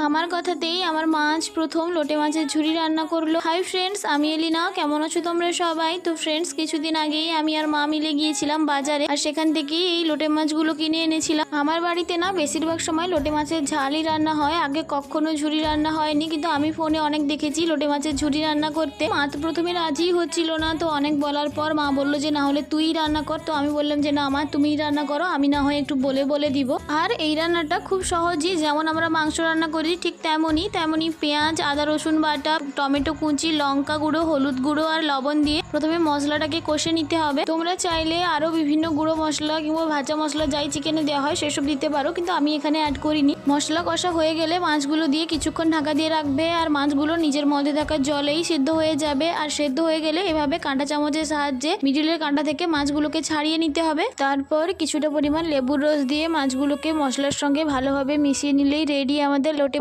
আমার কথাতেই আমার মা আজ প্রথম লোটে মাছের ঝুড়ি রান্না করলো। হাই ফ্রেন্ডস, আমি এলিনা। কেমন আছো তোমরা সবাই? তো ফ্রেন্ডস, কিছুদিন আগেই আমি আর মা মিলে গিয়েছিলাম বাজারে, আর সেখান থেকেই এই লোটে মাছগুলো কিনে এনেছিলাম। আমার বাড়িতে না বেশিরভাগ সময় লোটে মাছের ঝালই রান্না হয়, আগে কখনো ঝুড়ি রান্না হয়নি, কিন্তু আমি ফোনে অনেক দেখেছি লোটে মাছের ঝুড়ি রান্না করতে। মা তো প্রথমে রাজি হচ্ছিল না, তো অনেক বলার পর মা বললো যে না হলে তুই রান্না কর। তো আমি বললাম যে না মা, তুমিই রান্না করো, আমি না হয় একটু বলে বলে দিব। আর এই রান্নাটা খুব সহজই, যেমন আমরা মাংস রান্না করি ঠিক তেমনই পেঁয়াজ, আদা রসুন বাটা, টমেটো কুচি, লঙ্কা গুঁড়ো, হলুদ গুঁড়ো আর লবণ দিয়ে প্রথমে মশলাটাকে কষে নিতে হবে। তোমরা চাইলে আরো বিভিন্ন গুঁড়ো মশলা কিংবা ভাজা মশলা যাই চিকেনে দেওয়া হয় সেসব দিতে পারো, কিন্তু আমি এখানে অ্যাড করিনি। মশলা কষা হয়ে গেলে মাছগুলো দিয়ে কিছুক্ষণ ঢাকা দিয়ে রাখবে, আর মাছগুলো নিজের মধ্যে থাকা জলেই সিদ্ধ হয়ে যাবে। আর সেদ্ধ হয়ে গেলে এভাবে কাঁটা চামচের সাহায্যে মিডিলের কাঁটা থেকে মাছগুলোকে ছাড়িয়ে নিতে হবে। তারপর কিছুটা পরিমাণ লেবুর রস দিয়ে মাছগুলোকে মশলার সঙ্গে ভালোভাবে মিশিয়ে নিলেই রেডি আমাদের লোটে